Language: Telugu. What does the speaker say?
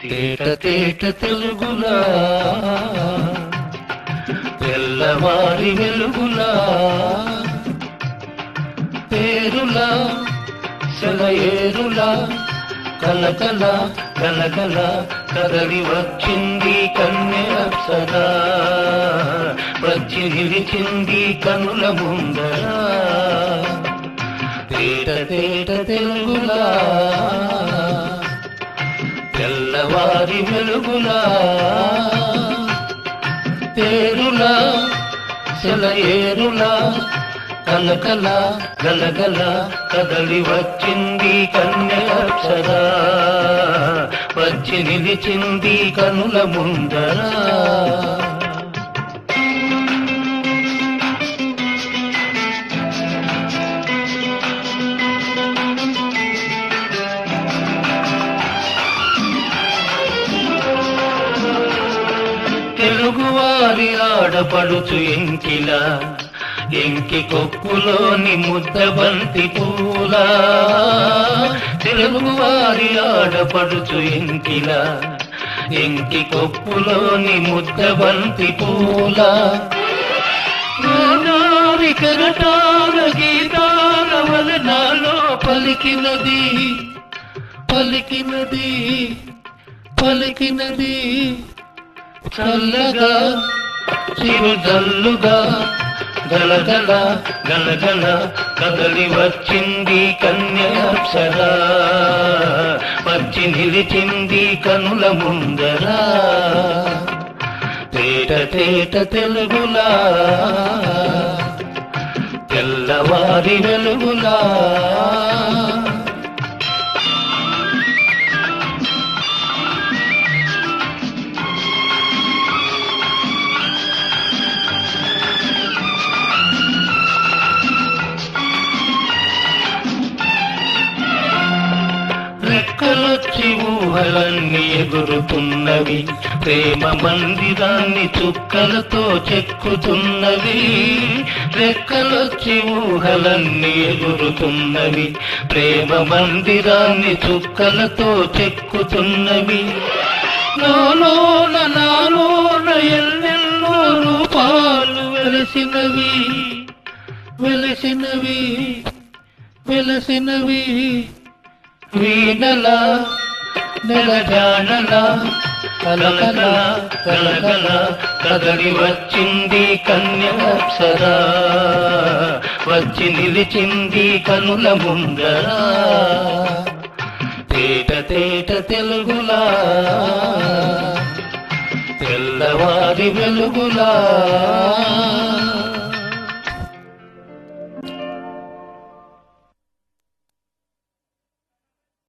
తేట తేట తెలుగులా తెల్లవారి వెలుగులా పేరులా సెలయేరులా కలకల కలకల కదలి వచ్చింది కన్యప్సరా వచ్చి నిలిచింది కనుల ముందరా తేట తేట తెలుగులా తెల్లవారి వెలుగులా పేరులా సెలయేరులా కలకల గలగల కదలి వచ్చింది కన్యప్సరా వచ్చి నిలిచింది కనుల ముందరా తెలుగువారి ఆడపడుచు ఎంకిలా ఎంకి కొప్పులోని ముద్దబంతి పూలా తెలుగువారి ఆడపడుచు ఎంకిలా ఎంకి కొప్పులోని ముద్దబంతి పూలా నానారి కెరటాల గీతాల వలనాలో పలికినది పలికినది పలికినది చల్లగా చిరుజల్లుగా గలగల గలగల కదలి వచ్చింది కన్యప్సరా వచ్చి నిలిచింది కనుల ముందరా తేట తేట తెలుగులా తెల్లవారి వెలుగులా రెక్కలొచ్చి ఊహలన్నీ ఎగురుతున్నవి ప్రేమ మందిరాన్ని చుక్కలతో చెక్కుతున్నవి రెక్కలొచ్చి ఊహలన్నీ ఎగురుతున్నవి ప్రేమ మందిరాన్ని చుక్కలతో చెక్కుతున్నవి నాలోన నాలోన ఎన్నెన్నో రూపాలు వెలసినవి వెలసినవి వెలసినవి వీణల నెలజానల కలకల కలకల కదలి వచ్చింది కన్యప్సరా వచ్చి నిలిచింది కనుల ముందరా తేట తేట తెలుగులా తెల్లవారి వెలుగులా